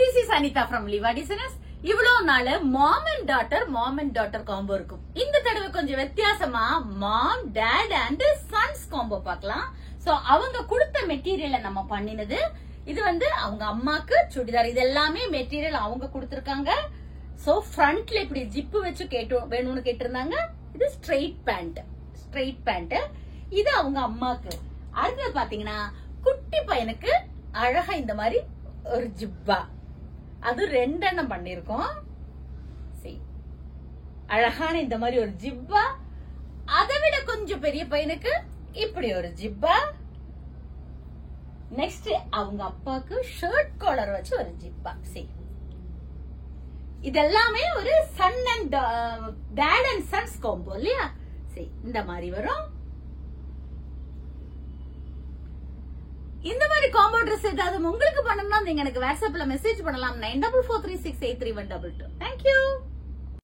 this is Anita from Liva Designers. இவ்வளவு நாள் mom and daughter combo இருக்கும். இந்த தடவை கொஞ்சம் வித்தியாசமா மாம், டாட் அண்ட் சன்ஸ் காம்போ பார்க்கலாம். சோ அவங்க கொடுத்த மெட்டீரியலை நம்ம பண்ணினது. இது வந்து அவங்க அம்மாக்கு சுடிதார். இது எல்லாமே மெட்டீரியல் அவங்க கொடுத்திருக்காங்க. சோ ஃப்ரண்ட்ல இப்படி ஜிப்பு வச்சு வேணும்னு கேட்டிருந்தாங்க. இது ஸ்ட்ரெயிட் பேண்ட். இது அவங்க அம்மாக்கு. அடுத்தது பாத்தீங்கன்னா குட்டி பையனுக்கு அழகா இந்த மாதிரி ஒரு ஜிப்பா, அது 2 எண்ணம் பண்ணிருக்கோம். அழகான இந்த மாதிரி ஒரு ஜிப்பா. அதை விட கொஞ்சம் பெரிய பையனுக்கு இப்படி ஒரு ஜிப்பா. நெக்ஸ்ட் அவங்க அப்பாக்கு ஷர்ட் காலர் வச்சு ஒரு ஜிப்பா. இதெல்லாமே ஒரு son and dad and sons combo இல்லையா? இந்த மாதிரி வரும். இந்த மாதிரி காம்போ ட்ரெஸ் ஏதாவது உங்களுக்கு பண்ணணும்னா நீங்க எனக்கு வாட்ஸ்அப்ல மெசேஜ் பண்ணலாம். 9443683122. தேங்க்யூ.